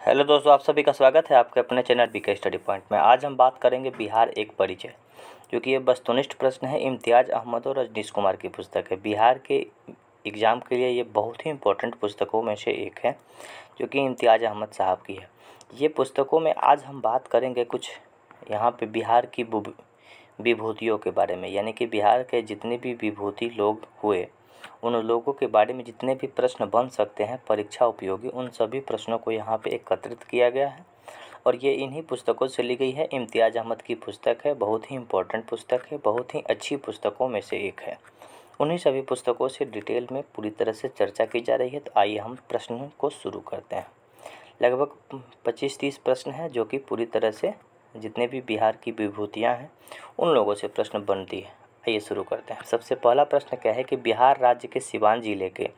Hello दोस्तों, आप सभी का स्वागत है आपके अपने चैनल बीके स्टडी पॉइंट में। आज हम बात करेंगे बिहार एक परिचय, जो कि ये वस्तुनिष्ठ प्रश्न है। इम्तियाज़ अहमद और रजनीश कुमार की पुस्तक है। बिहार के एग्ज़ाम के लिए ये बहुत ही इम्पोर्टेंट पुस्तकों में से एक है, जो कि इम्तियाज़ अहमद साहब की है। ये पुस्तकों में आज हम बात करेंगे कुछ यहाँ पे बिहार की विभूतियों के बारे में, यानी कि बिहार के जितने भी विभूति लोग हुए उन लोगों के बारे में जितने भी प्रश्न बन सकते हैं परीक्षा उपयोगी, उन सभी प्रश्नों को यहाँ पे एकत्रित किया गया है और ये इन्हीं पुस्तकों से ली गई है। इम्तियाज़ अहमद की पुस्तक है, बहुत ही इम्पोर्टेंट पुस्तक है, बहुत ही अच्छी पुस्तकों में से एक है। उन्हीं सभी पुस्तकों से डिटेल में पूरी तरह से चर्चा की जा रही है। तो आइए हम प्रश्न को शुरू करते हैं। लगभग 25-30 प्रश्न हैं, जो कि पूरी तरह से जितने भी बिहार की विभूतियाँ हैं उन लोगों से प्रश्न बनती है। आइए शुरू करते हैं। सबसे पहला प्रश्न क्या है कि बिहार राज्य के सिवान जिले के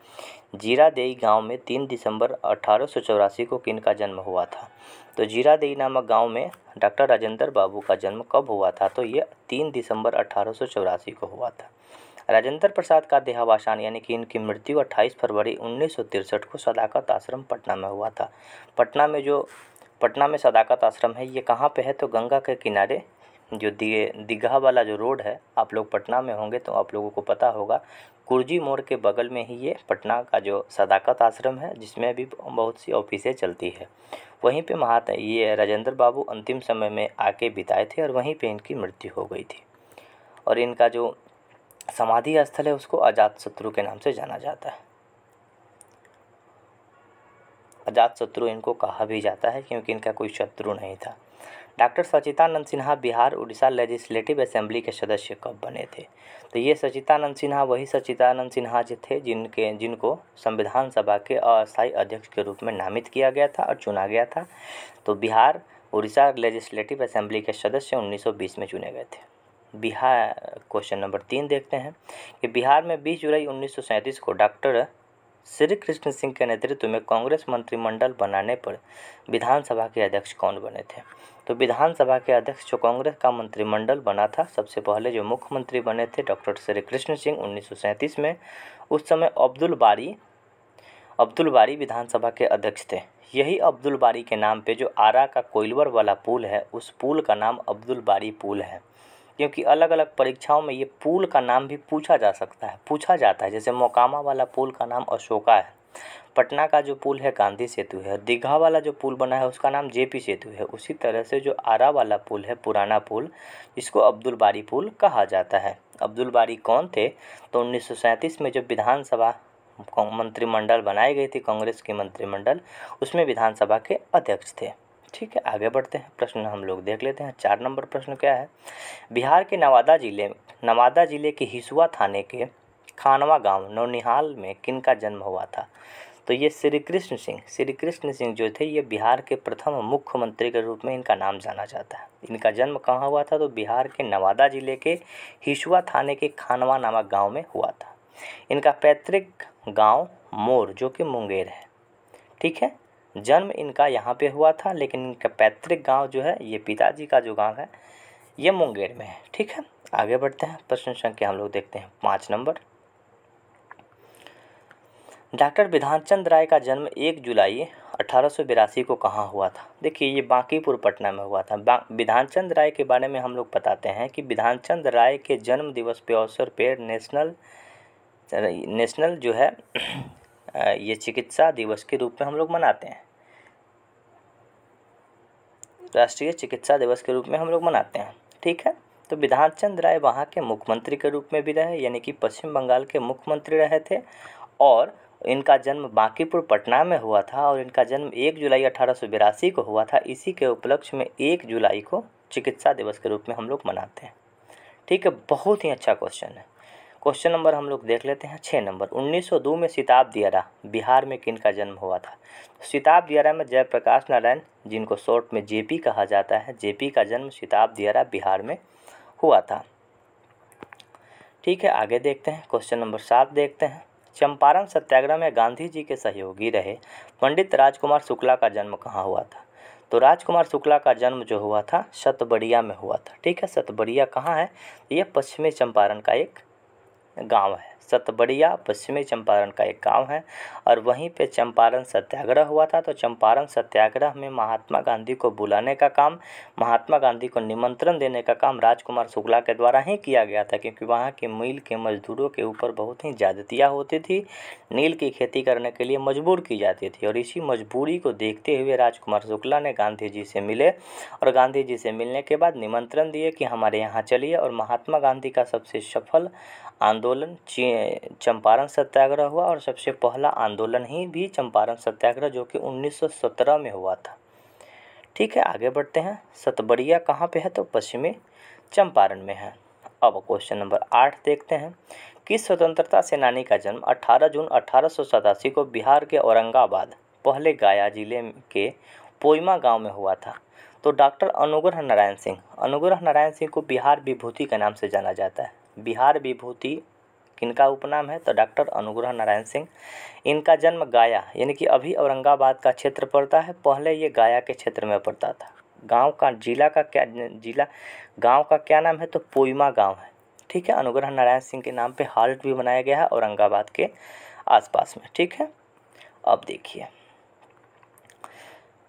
जीरादेई गांव में 3 दिसंबर 1884 को किनका जन्म हुआ था? तो जीरादेई नामक गांव में डॉक्टर राजेंद्र बाबू का जन्म कब हुआ था? तो ये 3 दिसंबर 1884 को हुआ था। राजेंद्र प्रसाद का देहावसान यानी कि इनकी मृत्यु 28 फरवरी 1963 को सदाकत आश्रम पटना में हुआ था। पटना में सदाकत आश्रम है, ये कहाँ पे है? तो गंगा के किनारे जो दीघा वाला जो रोड है, आप लोग पटना में होंगे तो आप लोगों को पता होगा, कुर्जी मोड़ के बगल में ही ये पटना का जो सदाकत आश्रम है, जिसमें भी बहुत सी ऑफिसें चलती है, वहीं पे ये राजेंद्र बाबू अंतिम समय में आके बिताए थे और वहीं पे इनकी मृत्यु हो गई थी। और इनका जो समाधि स्थल है उसको अजातशत्रु के नाम से जाना जाता है। अजातशत्रु इनको कहा भी जाता है क्योंकि इनका कोई शत्रु नहीं था। डॉक्टर सच्चिदानंद सिन्हा बिहार उड़ीसा लेजिस्लेटिव असेंबली के सदस्य कब बने थे? तो ये सच्चिदानंद सिन्हा वही सच्चिदानंद सिन्हा जो थे जिनको संविधान सभा के अस्थायी अध्यक्ष के रूप में नामित किया गया था और चुना गया था। तो बिहार उड़ीसा लेजिस्लेटिव असेंबली के सदस्य 1920 में चुने गए थे। क्वेश्चन नंबर 3 देखते हैं कि बिहार में 20 जुलाई 1937 को डॉक्टर श्री कृष्ण सिंह के नेतृत्व में कांग्रेस मंत्रिमंडल बनाने पर विधानसभा के अध्यक्ष कौन बने थे? तो विधानसभा के अध्यक्ष जो कांग्रेस का मंत्रिमंडल बना था, सबसे पहले जो मुख्यमंत्री बने थे डॉक्टर श्री कृष्ण सिंह 1937 में। उस समय अब्दुल बारी विधानसभा के अध्यक्ष थे। यही अब्दुल बारी के नाम पे जो आरा का कोइलवर वाला पुल है, उस पुल का नाम अब्दुल बारी पुल है, क्योंकि अलग अलग परीक्षाओं में ये पुल का नाम भी पूछा जाता है। जैसे मोकामा वाला पुल का नाम अशोका है, पटना का जो पुल है गांधी सेतु है, दीघा वाला जो पुल बना है उसका नाम जेपी सेतु है। उसी तरह से जो आरा वाला पुल है, पुराना पुल, इसको अब्दुल बारी पुल कहा जाता है। अब्दुल बारी कौन थे? तो 1937 में जब विधानसभा मंत्रिमंडल बनाई गई थी, कांग्रेस की मंत्रिमंडल, उसमें विधानसभा के अध्यक्ष थे। ठीक है, आगे बढ़ते हैं। प्रश्न हम लोग देख लेते हैं। 4 नंबर प्रश्न क्या है? बिहार के नवादा जिले के हिसुआ थाने के खानवा गांव नौनिहाल में किनका जन्म हुआ था? तो ये श्री कृष्ण सिंह जो थे, ये बिहार के प्रथम मुख्यमंत्री के रूप में इनका नाम जाना जाता है। इनका जन्म कहाँ हुआ था? तो बिहार के नवादा जिले के हिसुआ थाने के खानवा नामक गाँव में हुआ था। इनका पैतृक गाँव मोर, जो कि मुंगेर है। ठीक है, जन्म इनका यहाँ पे हुआ था, लेकिन इनका पैतृक गांव जो है, ये पिताजी का जो गांव है, ये मुंगेर में है। ठीक है, आगे बढ़ते हैं। प्रश्न संख्या हम लोग देखते हैं 5 नंबर। डॉक्टर विधानचंद राय का जन्म 1 जुलाई 1882 को कहाँ हुआ था? देखिए, ये बांकीपुर पटना में हुआ था। विधानचंद राय के बारे में हम लोग बताते हैं कि विधानचंद राय के जन्म दिवस के अवसर पर नेशनल जो है ये चिकित्सा दिवस के रूप में हम लोग मनाते हैं। राष्ट्रीय चिकित्सा दिवस के रूप में हम लोग मनाते हैं। ठीक है, तो विधानचंद राय वहाँ के मुख्यमंत्री के रूप में भी रहे, यानी कि पश्चिम बंगाल के मुख्यमंत्री रहे थे। और इनका जन्म बांकीपुर पटना में हुआ था और इनका जन्म 1 जुलाई 1882 को हुआ था। इसी के उपलक्ष्य में 1 जुलाई को चिकित्सा दिवस के रूप में हम लोग मनाते हैं। ठीक है, बहुत ही अच्छा क्वेश्चन है। क्वेश्चन नंबर हम लोग देख लेते हैं 6 नंबर। 1902 में सिताब दियारा बिहार में किनका जन्म हुआ था? सिताब दियारा में जयप्रकाश नारायण, जिनको शॉर्ट में जेपी कहा जाता है, जेपी का जन्म सिताब दियारा बिहार में हुआ था। ठीक है, आगे देखते हैं। क्वेश्चन नंबर 7 देखते हैं। चंपारण सत्याग्रह में गांधी जी के सहयोगी रहे पंडित राजकुमार शुक्ला का जन्म कहाँ हुआ था? तो राजकुमार शुक्ला का जन्म जो हुआ था सतबड़िया में हुआ था। ठीक है, सतबड़िया कहाँ है? ये पश्चिमी चंपारण का एक गांव है। सतबड़िया पश्चिमी चंपारण का एक गांव है और वहीं पे चंपारण सत्याग्रह हुआ था। तो चंपारण सत्याग्रह में महात्मा गांधी को बुलाने का काम, महात्मा गांधी को निमंत्रण देने का काम राजकुमार शुक्ला के द्वारा ही किया गया था, क्योंकि वहाँ के मील के मजदूरों के ऊपर बहुत ही ज़्यादतियाँ होती थी, नील की खेती करने के लिए मजबूर की जाती थी। और इसी मजबूरी को देखते हुए राजकुमार शुक्ला ने गांधी जी से मिले और गांधी जी से मिलने के बाद निमंत्रण दिए कि हमारे यहाँ चलिए। और महात्मा गांधी का सबसे सफल आंदोलन चंपारण सत्याग्रह हुआ और सबसे पहला आंदोलन ही भी चंपारण सत्याग्रह जो कि 1917 में हुआ था। ठीक है, आगे बढ़ते हैं। सतबड़िया कहाँ पे है? तो पश्चिमी चंपारण में है। अब क्वेश्चन नंबर 8 देखते हैं। किस स्वतंत्रता सेनानी का जन्म 18 जून 1887 को बिहार के औरंगाबाद, पहले गया जिले के पोइमा गांव में हुआ था? तो डॉक्टर अनुग्रह नारायण सिंह। अनुग्रह नारायण सिंह को बिहार विभूति के नाम से जाना जाता है। बिहार विभूति किनका उपनाम है? तो डॉक्टर अनुग्रह नारायण सिंह। इनका जन्म गया यानी कि अभी औरंगाबाद का क्षेत्र पड़ता है, पहले ये गया के क्षेत्र में पड़ता था। गांव का गांव का क्या नाम है? तो पोइमा गांव है। ठीक है, अनुग्रह नारायण सिंह के नाम पे हाल्ट भी बनाया गया है औरंगाबाद के आसपास में। ठीक है, अब देखिए,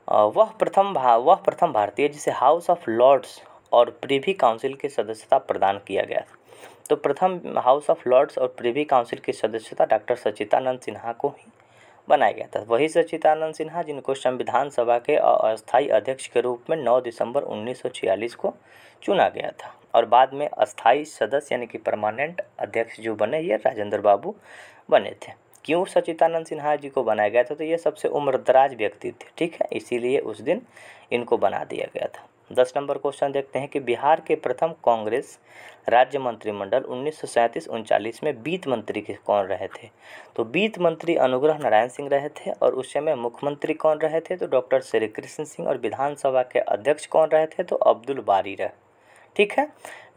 वह प्रथम भारतीय जिसे हाउस ऑफ लॉर्ड्स और प्रिवी काउंसिल की सदस्यता प्रदान किया गया। तो प्रथम हाउस ऑफ लॉर्ड्स और प्रिवी काउंसिल की सदस्यता डॉक्टर सच्चिदानंद सिन्हा को ही बनाया गया था। वही सच्चिदानंद सिन्हा जिनको संविधान सभा के अस्थायी अध्यक्ष के रूप में 9 दिसंबर 1946 को चुना गया था और बाद में अस्थायी सदस्य यानी कि परमानेंट अध्यक्ष जो बने ये राजेंद्र बाबू बने थे। क्यों सच्चिदानंद सिन्हा जी को बनाया गया था? तो ये सबसे उम्रदराज व्यक्ति थे। ठीक है, इसीलिए उस दिन इनको बना दिया गया था। 10 नंबर क्वेश्चन देखते हैं कि बिहार के प्रथम कांग्रेस राज्य मंत्रिमंडल 1937-39 में वित्त मंत्री कौन रहे थे? तो वित्त मंत्री अनुग्रह नारायण सिंह रहे थे और उस समय मुख्यमंत्री कौन रहे थे? तो डॉक्टर श्री कृष्ण सिंह। और विधानसभा के अध्यक्ष कौन रहे थे? तो अब्दुल बारी रहे। ठीक है,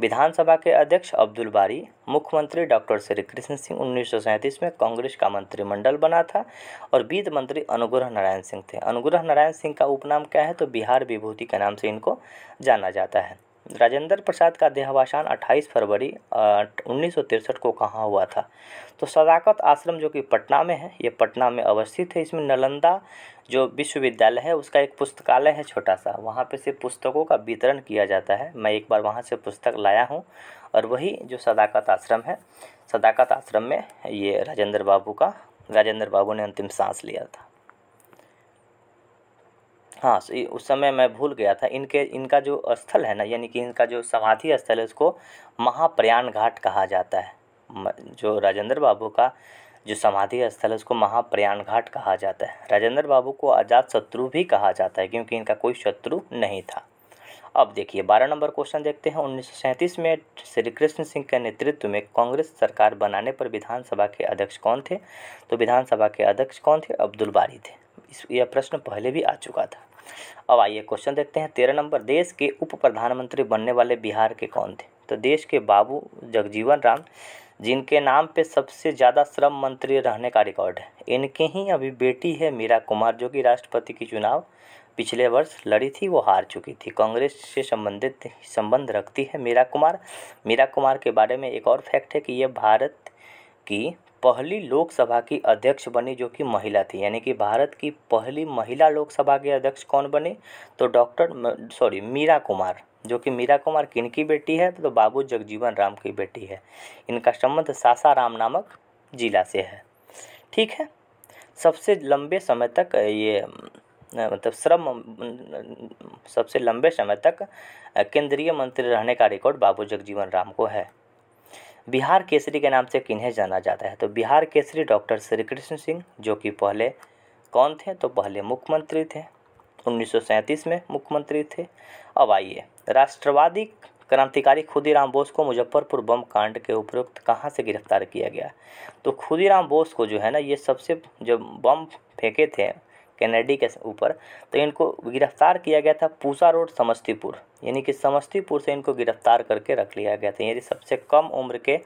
विधानसभा के अध्यक्ष अब्दुल बारी, मुख्यमंत्री डॉक्टर श्री कृष्ण सिंह। 1937 में कांग्रेस का मंत्रिमंडल बना था और वित्त मंत्री अनुग्रह नारायण सिंह थे। अनुग्रह नारायण सिंह का उपनाम क्या है? तो बिहार विभूति के नाम से इनको जाना जाता है। राजेंद्र प्रसाद का देहावसान 28 फरवरी 1963 को कहाँ हुआ था? तो सदाकत आश्रम जो कि पटना में है, ये पटना में अवस्थित है। इसमें नालंदा जो विश्वविद्यालय है उसका एक पुस्तकालय है छोटा सा, वहाँ पे से पुस्तकों का वितरण किया जाता है। मैं एक बार वहाँ से पुस्तक लाया हूँ और वही जो सदाकत आश्रम है, सदाकत आश्रम में ये राजेंद्र बाबू ने अंतिम सांस लिया था। हाँ, उस समय मैं भूल गया था। इनका जो स्थल है ना, यानी कि इनका जो समाधि स्थल है उसको महाप्रयाण घाट कहा जाता है। जो राजेंद्र बाबू का जो समाधि स्थल है उसको महाप्रयाण घाट कहा जाता है। राजेंद्र बाबू को अजात शत्रु भी कहा जाता है क्योंकि इनका कोई शत्रु नहीं था। अब देखिए 12 नंबर क्वेश्चन देखते हैं। 1937 में श्री कृष्ण सिंह के नेतृत्व में कांग्रेस सरकार बनाने पर विधानसभा के अध्यक्ष कौन थे? तो विधानसभा के अध्यक्ष कौन थे? अब्दुल बारी थे। यह प्रश्न पहले भी आ चुका था। अब आइए क्वेश्चन देखते हैं 13 नंबर। देश के उप प्रधानमंत्री बनने वाले बिहार के कौन थे? तो देश के बाबू जगजीवन राम, जिनके नाम पे सबसे ज़्यादा श्रम मंत्री रहने का रिकॉर्ड है। इनके ही अभी बेटी है मीरा कुमार, जो कि राष्ट्रपति की चुनाव पिछले वर्ष लड़ी थी, वो हार चुकी थी। कांग्रेस से संबंध रखती है मीरा कुमार। मीरा कुमार के बारे में एक और फैक्ट है कि ये भारत की पहली लोकसभा की अध्यक्ष बनी जो कि महिला थी। यानी कि भारत की पहली महिला लोकसभा के अध्यक्ष कौन बनी? तो मीरा कुमार, जो कि मीरा कुमार किनकी बेटी है? तो बाबू जगजीवन राम की बेटी है। इनका संबंध सासाराम नामक जिला से है। ठीक है, सबसे लंबे समय तक सबसे लंबे समय तक केंद्रीय मंत्री रहने का रिकॉर्ड बाबू जगजीवन राम को है। बिहार केसरी के नाम से किन्हें जाना जाता है? तो बिहार केसरी डॉक्टर श्री कृष्ण सिंह, जो कि पहले कौन थे? तो पहले मुख्यमंत्री थे, 1937 में मुख्यमंत्री थे। अब आइए, राष्ट्रवादी क्रांतिकारी खुदीराम बोस को मुजफ्फरपुर बम कांड के उपयुक्त कहाँ से गिरफ्तार किया गया? तो खुदीराम बोस को जो है ना, ये सबसे जब बम फेंके थे कैनेडी के ऊपर, तो इनको गिरफ्तार किया गया था पूसा रोड समस्तीपुर, यानी कि समस्तीपुर से इनको गिरफ्तार करके रख लिया गया था। ये सबसे कम उम्र के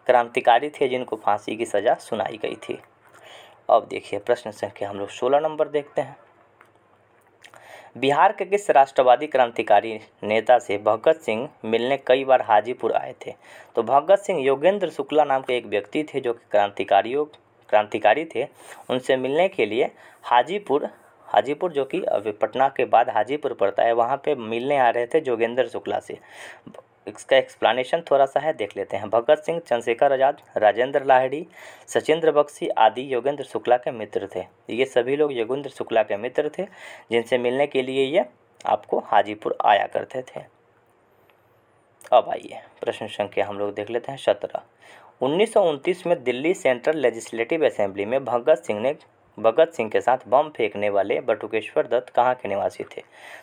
क्रांतिकारी थे जिनको फांसी की सज़ा सुनाई गई थी। अब देखिए प्रश्न संख्या हम लोग 16 नंबर देखते हैं। बिहार के किस राष्ट्रवादी क्रांतिकारी नेता से भगत सिंह मिलने कई बार हाजीपुर आए थे? तो भगत सिंह योगेंद्र शुक्ला नाम के एक व्यक्ति थे जो कि क्रांतिकारी थे। उनसे मिलने के लिए हाजीपुर जो कि अभी पटना के बाद हाजीपुर पड़ता है, वहाँ पे मिलने आ रहे थे योगेंद्र शुक्ला से। इसका एक्सप्लेनेशन थोड़ा सा है, देख लेते हैं। भगत सिंह, चंद्रशेखर आज़ाद, राजेंद्र लाहिड़ी, सचिंद्र बख्शी आदि योगेंद्र शुक्ला के मित्र थे। ये सभी लोग योगेंद्र शुक्ला के मित्र थे जिनसे मिलने के लिए ये आपको हाजीपुर आया करते थे। अब आइए प्रश्न संख्या हम लोग देख लेते हैं 17। 1929 में दिल्ली सेंट्रल लेजिस्लेटिव असेंबली में भगत सिंह के साथ बम फेंकने वाले बटुकेश्वर दत्त कहाँ के निवासी थे?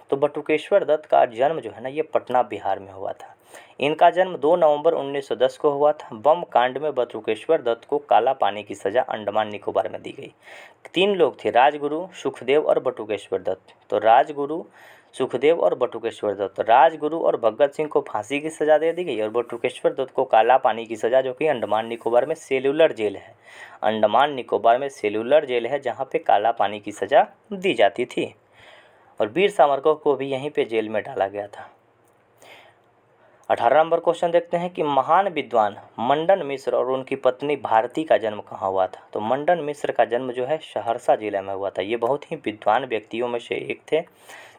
तो बटुकेश्वर दत्त का जन्म जो है ना, ये पटना बिहार में हुआ था। इनका जन्म 2 नवंबर 1910 को हुआ था। बम कांड में बटुकेश्वर दत्त को काला पानी की सज़ा अंडमान निकोबार में दी गई। 3 लोग थे, राजगुरु, सुखदेव और बटुकेश्वर दत्त। तो राजगुरु, सुखदेव और बटुकेश्वर दत्त। राजगुरु और भगत सिंह को फांसी की सज़ा दे दी गई और बटुकेश्वर दत्त को काला पानी की सज़ा, जो कि अंडमान निकोबार में सेल्युलर जेल है। अंडमान निकोबार में सेल्युलर जेल है जहाँ पे काला पानी की सज़ा दी जाती थी और वीर सावरकर को भी यहीं पे जेल में डाला गया था। 18 नंबर क्वेश्चन देखते हैं कि महान विद्वान मंडन मिश्र और उनकी पत्नी भारती का जन्म कहाँ हुआ था? तो मंडन मिश्र का जन्म जो है सहरसा जिले में हुआ था। ये बहुत ही विद्वान व्यक्तियों में से एक थे।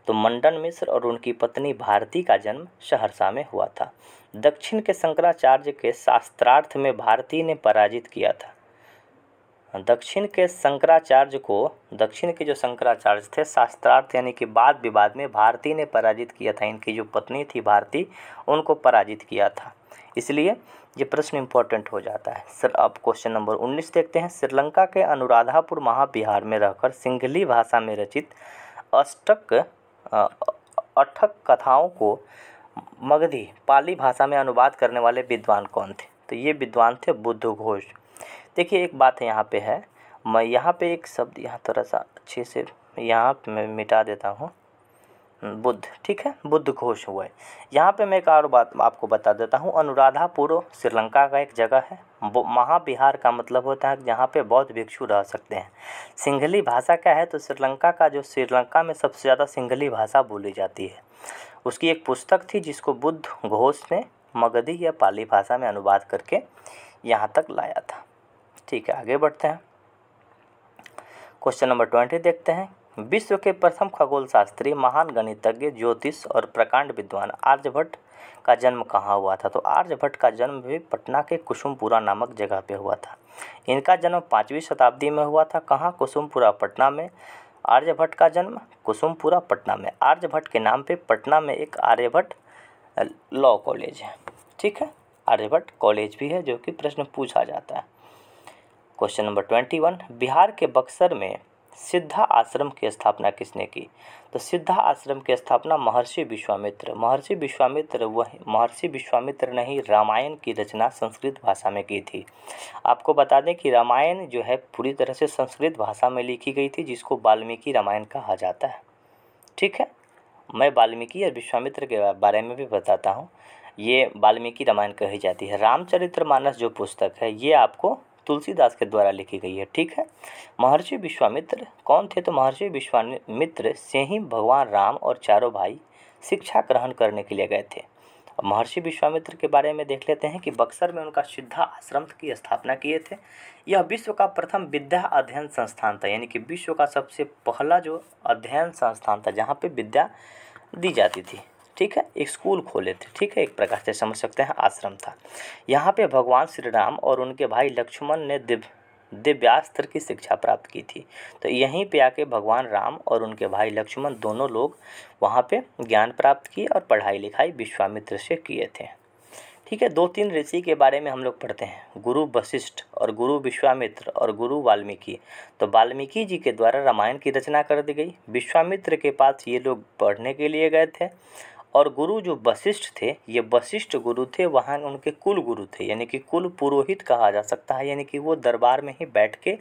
तो मंडन मिश्र और उनकी पत्नी भारती का जन्म सहरसा में हुआ था। दक्षिण के शंकराचार्य के शास्त्रार्थ में भारती ने पराजित किया था। दक्षिण के जो शंकराचार्य थे शास्त्रार्थ यानी कि वाद विवाद में भारती ने पराजित किया था। इनकी जो पत्नी थी भारती, उनको पराजित किया था, इसलिए ये प्रश्न इंपॉर्टेंट हो जाता है। सर अब क्वेश्चन नंबर 19 देखते हैं। श्रीलंका के अनुराधापुर महाविहार में रहकर सिंहली भाषा में रचित अठक कथाओं को मगधी पाली भाषा में अनुवाद करने वाले विद्वान कौन थे? तो ये विद्वान थे बुद्ध घोष। देखिए एक बात है यहाँ पे है, मैं यहाँ पे एक शब्द यहाँ थोड़ा सा अच्छे से यहाँ मैं मिटा देता हूँ, बुद्ध, ठीक है, बुद्ध घोष हुआ है। यहाँ पे मैं एक और बात आपको बता देता हूँ। अनुराधापुर श्रीलंका का एक जगह है। महाविहार का मतलब होता है जहाँ पे बौद्ध भिक्षु रह सकते हैं। सिंहली भाषा क्या है? तो श्रीलंका में सबसे ज़्यादा सिंहली भाषा बोली जाती है। उसकी एक पुस्तक थी जिसको बुद्ध घोष ने मगधी या पाली भाषा में अनुवाद करके यहाँ तक लाया था। ठीक है, आगे बढ़ते हैं। क्वेश्चन नंबर 20 देखते हैं। विश्व के प्रथम खगोल शास्त्री, महान गणितज्ञ, ज्योतिष और प्रकांड विद्वान आर्यभट्ट का जन्म कहाँ हुआ था? तो आर्यभट्ट का जन्म भी पटना के कुसुमपुरा नामक जगह पे हुआ था। इनका जन्म 5वीं शताब्दी में हुआ था। कहाँ? कुसुमपुरा, पटना में। आर्यभट्ट का जन्म कुसुमपुरा, पटना में। आर्यभट्ट के नाम पे पटना में एक आर्यभट्ट लॉ कॉलेज है। ठीक है, आर्यभट्ट कॉलेज भी है जो कि प्रश्न पूछा जाता है। Question number 21। बिहार के बक्सर में सिद्धा आश्रम की स्थापना किसने की? तो सिद्धा आश्रम की स्थापना महर्षि विश्वामित्र ने ही रामायण की रचना संस्कृत भाषा में की थी। आपको बता दें कि रामायण जो है पूरी तरह से संस्कृत भाषा में लिखी गई थी, जिसको वाल्मीकि रामायण कहा जाता है। ठीक है, मैं वाल्मीकि और विश्वामित्र के बारे में भी बताता हूँ। ये वाल्मीकि रामायण कही जाती है। रामचरितमानस जो पुस्तक है ये आपको तुलसीदास के द्वारा लिखी गई है। ठीक है, महर्षि विश्वामित्र कौन थे? तो महर्षि विश्वामित्र से ही भगवान राम और चारों भाई शिक्षा ग्रहण करने के लिए गए थे। महर्षि विश्वामित्र के बारे में देख लेते हैं कि बक्सर में उनका सिद्धा आश्रम की स्थापना किए थे। यह विश्व का प्रथम विद्या अध्ययन संस्थान था, यानी कि विश्व का सबसे पहला जो अध्ययन संस्थान था जहाँ पे विद्या दी जाती थी। ठीक है, एक स्कूल खोले थे। ठीक है, एक प्रकार से समझ सकते हैं आश्रम था। यहाँ पे भगवान श्री राम और उनके भाई लक्ष्मण ने दिव्यास्त्र की शिक्षा प्राप्त की थी। तो यहीं पे आके भगवान राम और उनके भाई लक्ष्मण दोनों लोग वहाँ पे ज्ञान प्राप्त किए और पढ़ाई लिखाई विश्वामित्र से किए थे। ठीक है, 2-3 ऋषि के बारे में हम लोग पढ़ते हैं, गुरु वशिष्ठ और गुरु विश्वामित्र और गुरु वाल्मीकि। तो वाल्मीकि जी के द्वारा रामायण की रचना कर दी गई। विश्वामित्र के पास ये लोग पढ़ने के लिए गए थे। और गुरु जो वशिष्ठ थे, ये वशिष्ठ गुरु थे, वहाँ उनके कुल गुरु थे, यानी कि कुल पुरोहित कहा जा सकता है। यानी कि वो दरबार में ही बैठ के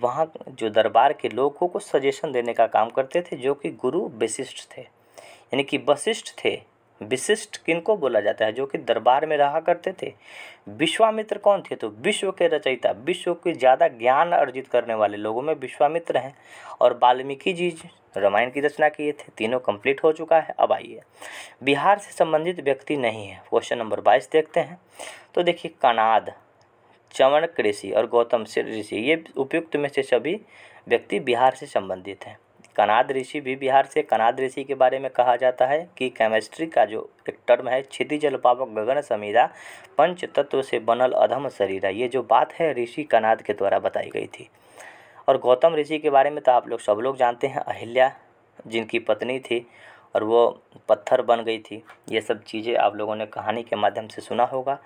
वहाँ जो दरबार के लोगों को सजेशन देने का काम करते थे, जो कि गुरु वशिष्ठ थे। यानी कि वशिष्ठ थे विशिष्ट किनको बोला जाता है? जो कि दरबार में रहा करते थे। विश्वामित्र कौन थे? तो विश्व के रचयिता, विश्व के ज़्यादा ज्ञान अर्जित करने वाले लोगों में विश्वामित्र हैं। और वाल्मीकि जी रामायण की रचना किए थे। तीनों कंप्लीट हो चुका है। अब आइए, बिहार से संबंधित व्यक्ति नहीं है। क्वेश्चन नंबर 22 देखते हैं। तो देखिए, कनाद, चवणक ऋषि और गौतम ऋषि, ये उपयुक्त में से सभी व्यक्ति बिहार से संबंधित हैं। कनाद ऋषि भी बिहार से। कनाद ऋषि के बारे में कहा जाता है कि केमिस्ट्री का जो एक टर्म है, क्षिति जल पावक गगन समीरा पंच तत्व से बनल अधम शरीर है, ये जो बात है ऋषि कनाद के द्वारा बताई गई थी। और गौतम ऋषि के बारे में तो आप लोग सब लोग जानते हैं, अहिल्या जिनकी पत्नी थी और वो पत्थर बन गई थी। ये सब चीज़ें आप लोगों ने कहानी के माध्यम से सुना होगा।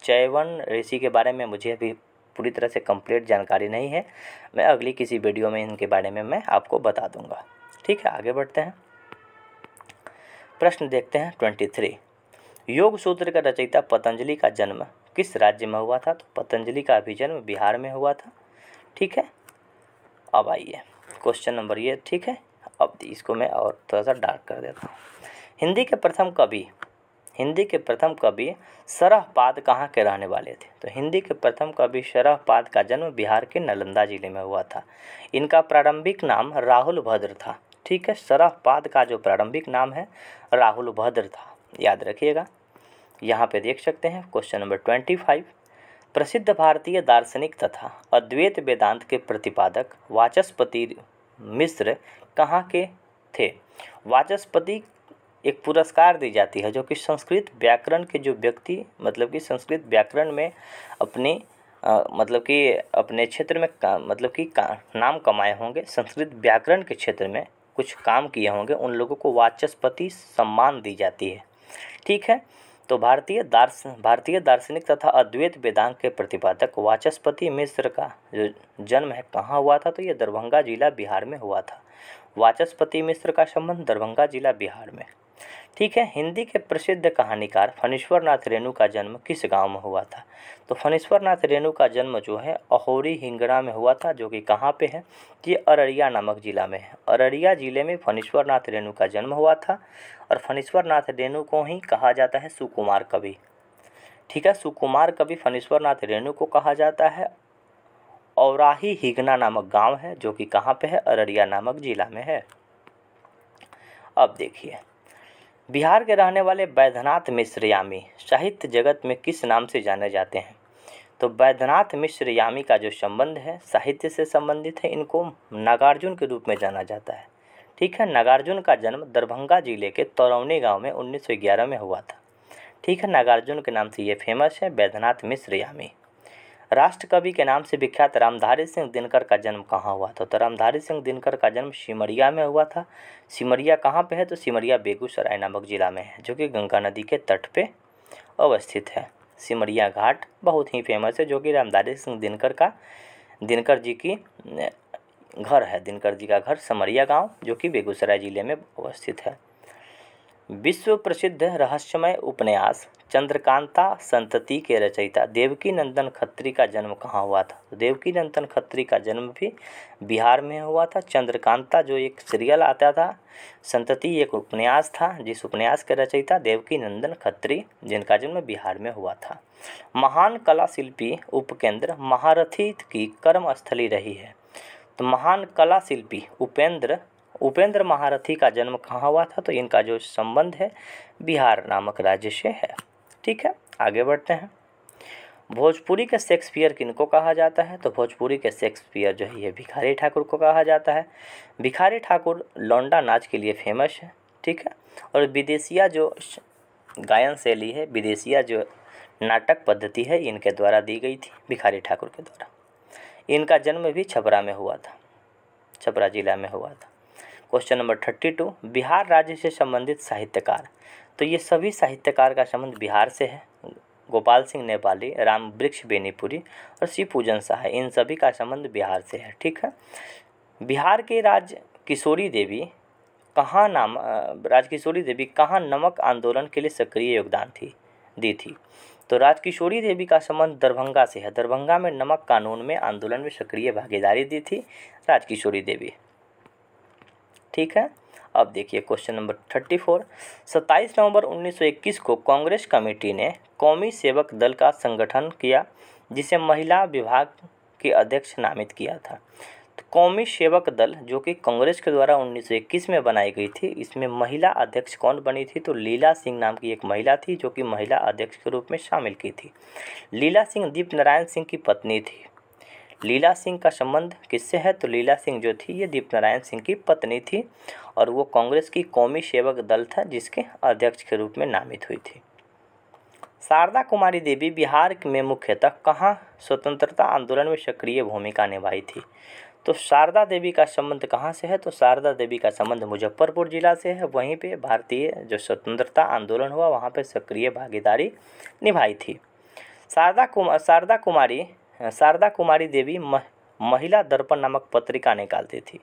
च्यवन ऋषि के बारे में मुझे अभी पूरी तरह से कंप्लीट जानकारी नहीं है। मैं अगली किसी वीडियो में इनके बारे में मैं आपको बता दूंगा। ठीक है, आगे बढ़ते हैं। प्रश्न देखते हैं 23। योग सूत्र का रचयिता पतंजलि का जन्म किस राज्य में हुआ था? तो पतंजलि का भी जन्म बिहार में हुआ था। ठीक है, अब आइए क्वेश्चन नंबर ये। ठीक है, अब इसको मैं और थोड़ा सा डार्क कर देता हूँ। हिंदी के प्रथम कवि शरहपाद कहाँ के रहने वाले थे? तो हिंदी के प्रथम कवि शरहपाद का जन्म बिहार के नालंदा जिले में हुआ था। इनका प्रारंभिक नाम राहुल भद्र था। ठीक है, शरहपाद का जो प्रारंभिक नाम है राहुल भद्र था, याद रखिएगा। यहाँ पे देख सकते हैं क्वेश्चन नंबर 25। प्रसिद्ध भारतीय दार्शनिक तथा अद्वैत वेदांत के प्रतिपादक वाचस्पति मिश्र कहाँ के थे? वाचस्पति एक पुरस्कार दी जाती है जो कि संस्कृत व्याकरण के जो व्यक्ति, मतलब कि संस्कृत व्याकरण में अपने मतलब कि अपने क्षेत्र में नाम कमाए होंगे, संस्कृत व्याकरण के क्षेत्र में कुछ काम किए होंगे, उन लोगों को वाचस्पति सम्मान दी जाती है। ठीक है, तो भारतीय दार्शनिक तथा अद्वैत वेदांत के प्रतिपादक वाचस्पति मिश्र का जो जन्म है कहाँ हुआ था? तो ये दरभंगा जिला बिहार में हुआ था। वाचस्पति मिश्र का संबंध दरभंगा जिला बिहार में। ठीक है, हिंदी के प्रसिद्ध कहानीकार फणीश्वर नाथ रेणु का जन्म किस गांव में हुआ था? तो फणीश्वर नाथ रेणु का जन्म जो है अहोरी हिंगणा में हुआ था, जो कि कहाँ पे है? ये अररिया नामक जिला में है। अररिया जिले में फणीश्वर नाथ रेणु का जन्म हुआ था। और फणीश्वर नाथ रेणु को ही कहा जाता है सुकुमार कवि। ठीक है, सुकुमार कवि फणीश्वर नाथ रेणु को कहा जाता है। औराही हिंगना नामक गांव है जो कि कहाँ पे है? अररिया नामक जिला में है। अब देखिए, बिहार के रहने वाले वैद्यनाथ मिश्र यामी साहित्य जगत में किस नाम से जाने जाते हैं? तो वैद्यनाथ मिश्र यामी का जो संबंध है साहित्य से संबंधित है, इनको नागार्जुन के रूप में जाना जाता है। ठीक है, नागार्जुन का जन्म दरभंगा जिले के तोरौनी गांव में 1911 में हुआ था। ठीक है, नागार्जुन के नाम से ये फेमस है, वैद्यनाथ मिश्र यामी। राष्ट्र कवि के नाम से विख्यात रामधारी सिंह दिनकर का जन्म कहाँ हुआ था? तो रामधारी सिंह दिनकर का जन्म सिमरिया में हुआ था। सिमरिया कहाँ पे है? तो सिमरिया बेगूसराय नामक जिला में है, जो कि गंगा नदी के तट पे अवस्थित है। सिमरिया घाट बहुत ही फेमस है, जो कि रामधारी सिंह दिनकर जी की घर है। दिनकर जी का घर सिमरिया गाँव, जो कि बेगूसराय जिले में अवस्थित है। विश्व प्रसिद्ध रहस्यमय उपन्यास चंद्रकांता संतति के रचयिता देवकी नंदन खत्री का जन्म कहाँ हुआ था? तो देवकी नंदन खत्री का जन्म भी बिहार में हुआ था। चंद्रकांता जो एक सीरियल आता था, संतति एक उपन्यास था, जिस उपन्यास के रचयिता देवकी नंदन खत्री, जिनका जन्म बिहार में हुआ था। महान कला शिल्पी उपकेंद्र महारथी की कर्मस्थली रही है। तो महान कला शिल्पी उपेंद्र महारथी का जन्म कहाँ हुआ था? तो इनका जो संबंध है बिहार नामक राज्य से है। ठीक है, आगे बढ़ते हैं। भोजपुरी के शेक्सपियर किनको कहा जाता है? तो भोजपुरी के शेक्सपियर जो है ये भिखारी ठाकुर को कहा जाता है। भिखारी ठाकुर लौंडा नाच के लिए फेमस है। ठीक है, और विदेशिया जो गायन शैली है, विदेशिया जो नाटक पद्धति है, इनके द्वारा दी गई थी, भिखारी ठाकुर के द्वारा। इनका जन्म भी छपरा में हुआ था, छपरा जिला में हुआ था। क्वेश्चन नंबर 32, बिहार राज्य से संबंधित साहित्यकार। तो ये सभी साहित्यकार का संबंध बिहार से है। गोपाल सिंह नेपाली, राम वृक्ष बेनीपुरी और शिव पूजन शाह, इन सभी का संबंध बिहार से है। ठीक है, बिहार के राजकिशोरी देवी कहाँ नमक आंदोलन के लिए सक्रिय योगदान दी थी? तो राजकिशोरी देवी का संबंध दरभंगा से है। दरभंगा में नमक कानून में आंदोलन में सक्रिय भागीदारी दी थी राजकिशोरी देवी। ठीक है, अब देखिए क्वेश्चन नंबर 34। 27 नवंबर 1921 को कांग्रेस कमेटी ने कौमी सेवक दल का संगठन किया, जिसे महिला विभाग के अध्यक्ष नामित किया था। तो कौमी सेवक दल जो कि कांग्रेस के द्वारा 1921 में बनाई गई थी, इसमें महिला अध्यक्ष कौन बनी थी? तो लीला सिंह नाम की एक महिला थी जो कि महिला अध्यक्ष के रूप में शामिल की थी। लीला सिंह दीप नारायण सिंह की पत्नी थी। लीला सिंह का संबंध किससे है? तो लीला सिंह जो थी ये दीप नारायण सिंह की पत्नी थी और वो कांग्रेस की कौमी सेवक दल था जिसके अध्यक्ष के रूप में नामित हुई थी। शारदा कुमारी देवी बिहार में मुख्यतः कहाँ स्वतंत्रता आंदोलन में सक्रिय भूमिका निभाई थी? तो शारदा देवी का संबंध कहाँ से है? तो शारदा देवी का संबंध मुजफ्फरपुर जिला से है। वहीं पे भारतीय जो स्वतंत्रता आंदोलन हुआ वहाँ पे सक्रिय भागीदारी निभाई थी। शारदा कुमारी देवी महिला दर्पण नामक पत्रिका निकालती थी।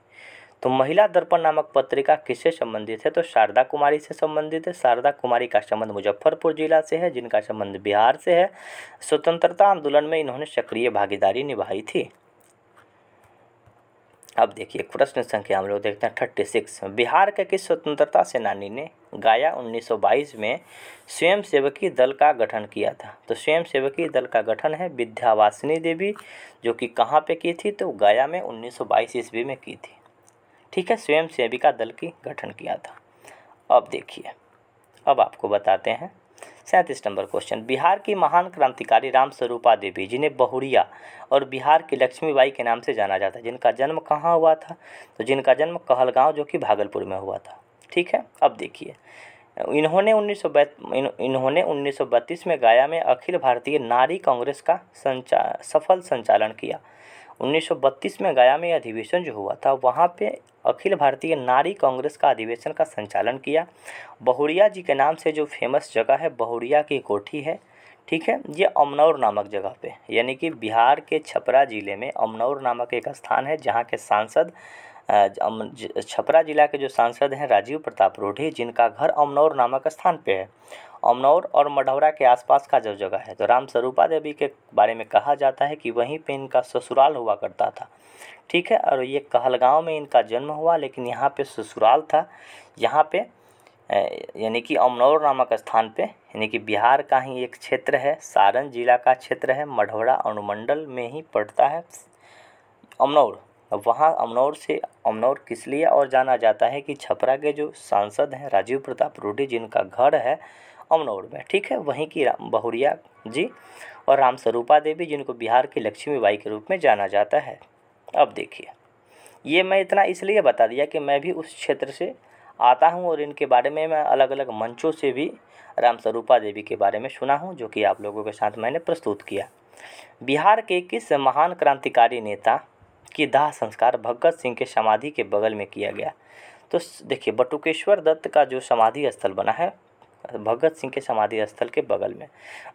तो महिला दर्पण नामक पत्रिका किससे संबंधित है? तो शारदा कुमारी से संबंधित है। शारदा कुमारी का संबंध मुजफ्फरपुर जिला से है, जिनका संबंध बिहार से है। स्वतंत्रता आंदोलन में इन्होंने सक्रिय भागीदारी निभाई थी। अब देखिए प्रश्न संख्या हम लोग देखते हैं 36। बिहार के किस स्वतंत्रता सेनानी ने गया 1922 में स्वयंसेवकी दल का गठन किया था? तो स्वयंसेवकी दल का गठन है विद्यावासिनी देवी, जो कि कहाँ पे की थी? तो गया में 1922 ईस्वी में की थी। ठीक है, स्वयंसेविका दल की गठन किया था। अब देखिए, अब आपको बताते हैं 37 नंबर क्वेश्चन। बिहार की महान क्रांतिकारी रामस्वरूपा देवी, जिन्हें बहुरिया और बिहार की लक्ष्मीबाई के नाम से जाना जाता है, जिनका जन्म कहाँ हुआ था? तो जिनका जन्म कहलगांव जो कि भागलपुर में हुआ था। ठीक है, अब देखिए इन्होंने 1932 में गया में अखिल भारतीय नारी कांग्रेस का सफल संचालन किया। 1932 में गया में अधिवेशन जो हुआ था वहाँ पे अखिल भारतीय नारी कांग्रेस का अधिवेशन का संचालन किया। बहुरिया जी के नाम से जो फेमस जगह है बहुरिया की कोठी है। ठीक है, ये अमनौर नामक जगह पे, यानी कि बिहार के छपरा ज़िले में अमनौर नामक एक स्थान है जहाँ के सांसद छपरा जिला के जो सांसद हैं राजीव प्रताप रूढ़ी, जिनका घर अमनौर नामक स्थान पे है। अमनौर और मढ़ौरा के आसपास का जो जगह है, तो रामस्वरूपा देवी के बारे में कहा जाता है कि वहीं पे इनका ससुराल हुआ करता था। ठीक है, और ये कहलगांव में इनका जन्म हुआ, लेकिन यहाँ पे ससुराल था। यहाँ पे यानी कि अमनौर नामक स्थान पे, यानी कि बिहार का ही एक क्षेत्र है, सारण जिला का क्षेत्र है, मढ़ौरा अनुमंडल में ही पड़ता है अमनौर। वहाँ अमनौर किस लिए और जाना जाता है कि छपरा के जो सांसद हैं राजीव प्रताप रूढ़ी, जिनका घर है अमनौर में। ठीक है, वहीं की बहुरिया जी और रामस्वरूपा देवी, जिनको बिहार की लक्ष्मीबाई के रूप में जाना जाता है। अब देखिए, ये मैं इतना इसलिए बता दिया कि मैं भी उस क्षेत्र से आता हूँ और इनके बारे में मैं अलग अलग मंचों से भी रामस्वरूपा देवी के बारे में सुना हूँ, जो कि आप लोगों के साथ मैंने प्रस्तुत किया। बिहार के किस महान क्रांतिकारी नेता की दाह संस्कार भगत सिंह के समाधि के बगल में किया गया? तो देखिए, बटुकेश्वर दत्त का जो समाधि स्थल बना है भगत सिंह के समाधि स्थल के बगल में।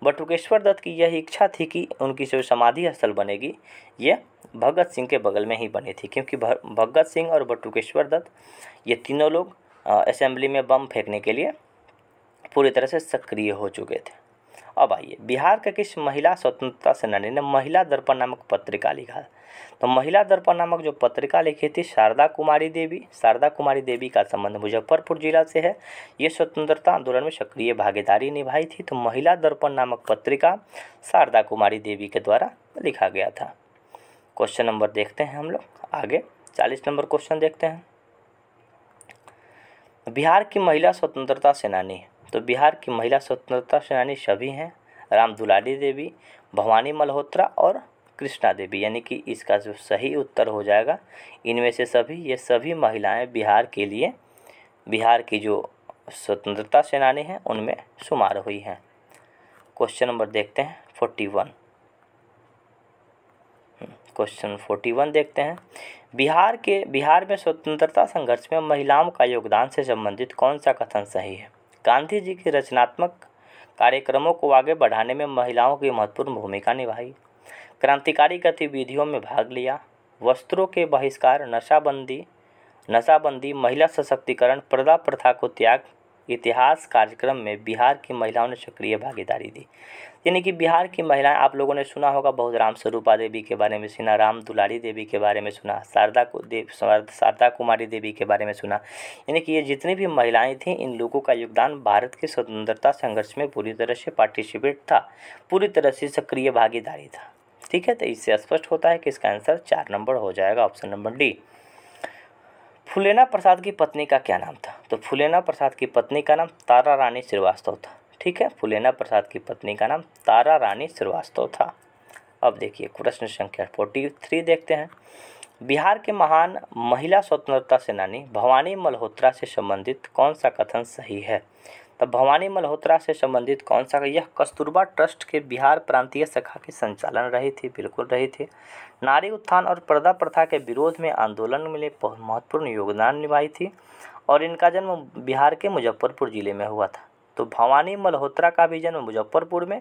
बटुकेश्वर दत्त की यह इच्छा थी कि उनकी जो समाधि स्थल बनेगी ये भगत सिंह के बगल में ही बनी थी, क्योंकि भगत सिंह और बटुकेश्वर दत्त ये तीनों लोग असेंबली में बम फेंकने के लिए पूरी तरह से सक्रिय हो चुके थे। अब आइए, बिहार के किस महिला स्वतंत्रता सेनानी ने महिला दर्पण नामक पत्रिका लिखा? तो महिला दर्पण नामक जो पत्रिका लिखी थी शारदा कुमारी देवी। शारदा कुमारी देवी का संबंध मुजफ्फरपुर जिला से है। ये स्वतंत्रता आंदोलन में सक्रिय भागीदारी निभाई थी। तो महिला दर्पण नामक पत्रिका शारदा कुमारी देवी के द्वारा लिखा गया था। क्वेश्चन नंबर देखते हैं हम लोग आगे, 40 नंबर क्वेश्चन देखते हैं। बिहार की महिला स्वतंत्रता सेनानी, तो बिहार की महिला स्वतंत्रता सेनानी सभी हैं, राम दुलारी देवी, भवानी मल्होत्रा और कृष्णा देवी, यानी कि इसका जो सही उत्तर हो जाएगा इनमें से सभी, ये सभी महिलाएं बिहार के लिए, बिहार की जो स्वतंत्रता सेनानी हैं उनमें शुमार हुई हैं। क्वेश्चन नंबर देखते हैं 41। क्वेश्चन 41 देखते हैं। बिहार में स्वतंत्रता संघर्ष में महिलाओं का योगदान से संबंधित कौन सा कथन सही है? गांधी जी के रचनात्मक कार्यक्रमों को आगे बढ़ाने में महिलाओं की महत्वपूर्ण भूमिका निभाई, क्रांतिकारी गतिविधियों में भाग लिया, वस्त्रों के बहिष्कार, नशाबंदी, महिला सशक्तिकरण, पर्दा प्रथा को त्याग इतिहास कार्यक्रम में बिहार की महिलाओं ने सक्रिय भागीदारी दी। यानी कि बिहार की महिलाएं, आप लोगों ने सुना होगा बहुत, राम स्वरूपा देवी के बारे में सुना, राम दुलारी देवी के बारे में सुना, शारदा कुमारी देवी के बारे में सुना। यानी कि ये जितनी भी महिलाएं थीं, इन लोगों का योगदान भारत के स्वतंत्रता संघर्ष में पूरी तरह से पार्टिसिपेट था, पूरी तरह से सक्रिय भागीदारी था। ठीक है, तो इससे स्पष्ट होता है कि इसका आंसर 4 नंबर हो जाएगा, ऑप्शन नंबर डी। फूलेना प्रसाद की पत्नी का क्या नाम था? तो फूलेना प्रसाद की पत्नी का नाम तारा रानी श्रीवास्तव था। ठीक है, फूलेना प्रसाद की पत्नी का नाम तारा रानी श्रीवास्तव था। अब देखिए प्रश्न संख्या 43 देखते हैं। बिहार के महान महिला स्वतंत्रता सेनानी भवानी मल्होत्रा से संबंधित कौन सा कथन सही है? तब भवानी मल्होत्रा से संबंधित कौन सा? यह कस्तूरबा ट्रस्ट के बिहार प्रांतीय शाखा की संचालन रही थी, बिल्कुल रही थी। नारी उत्थान और पर्दा प्रथा के विरोध में आंदोलन में महत्वपूर्ण योगदान निभाई थी और इनका जन्म बिहार के मुजफ्फरपुर जिले में हुआ था। तो भवानी मल्होत्रा का भी जन्म मुजफ्फरपुर में।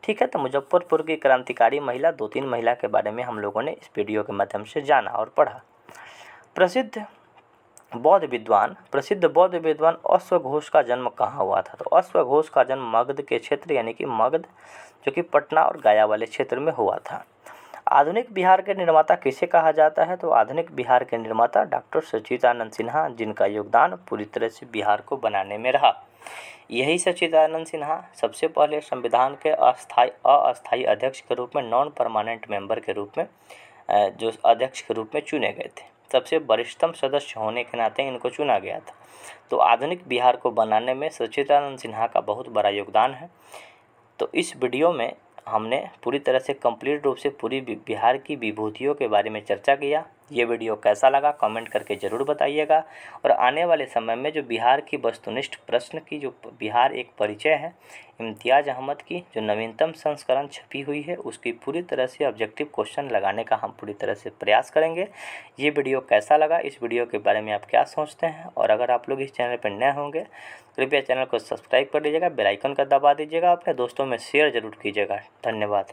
ठीक है, तो मुजफ्फरपुर की क्रांतिकारी महिला, 2-3 महिला के बारे में हम लोगों ने इस वीडियो के माध्यम से जाना और पढ़ा। प्रसिद्ध बौद्ध विद्वान अश्वघोष का जन्म कहाँ हुआ था? तो अश्वघोष का जन्म मगध के क्षेत्र, यानी कि मगध जो कि पटना और गया वाले क्षेत्र में हुआ था। आधुनिक बिहार के निर्माता किसे कहा जाता है? तो आधुनिक बिहार के निर्माता डॉक्टर सच्चिदानंद सिन्हा, जिनका योगदान पूरी तरह से बिहार को बनाने में रहा। यही सच्चिदानंद सिन्हा सबसे पहले संविधान के अस्थायी अध्यक्ष के रूप में, नॉन परमानेंट मेंबर के रूप में, जो अध्यक्ष के रूप में चुने गए थे। सबसे वरिष्ठतम सदस्य होने के नाते इनको चुना गया था। तो आधुनिक बिहार को बनाने में सच्चिदानंद सिन्हा का बहुत बड़ा योगदान है। तो इस वीडियो में हमने पूरी तरह से कंप्लीट रूप से पूरी बिहार की विभूतियों के बारे में चर्चा किया। ये वीडियो कैसा लगा कमेंट करके ज़रूर बताइएगा। और आने वाले समय में जो बिहार की वस्तुनिष्ठ प्रश्न की, जो बिहार एक परिचय है, इम्तियाज़ अहमद की जो नवीनतम संस्करण छपी हुई है, उसकी पूरी तरह से ऑब्जेक्टिव क्वेश्चन लगाने का हम पूरी तरह से प्रयास करेंगे। ये वीडियो कैसा लगा, इस वीडियो के बारे में आप क्या सोचते हैं? और अगर आप लोग इस चैनल पर नए होंगे कृपया चैनल को सब्सक्राइब कर लीजिएगा, बेल आइकन का दबा दीजिएगा, अपने दोस्तों में शेयर ज़रूर कीजिएगा। धन्यवाद।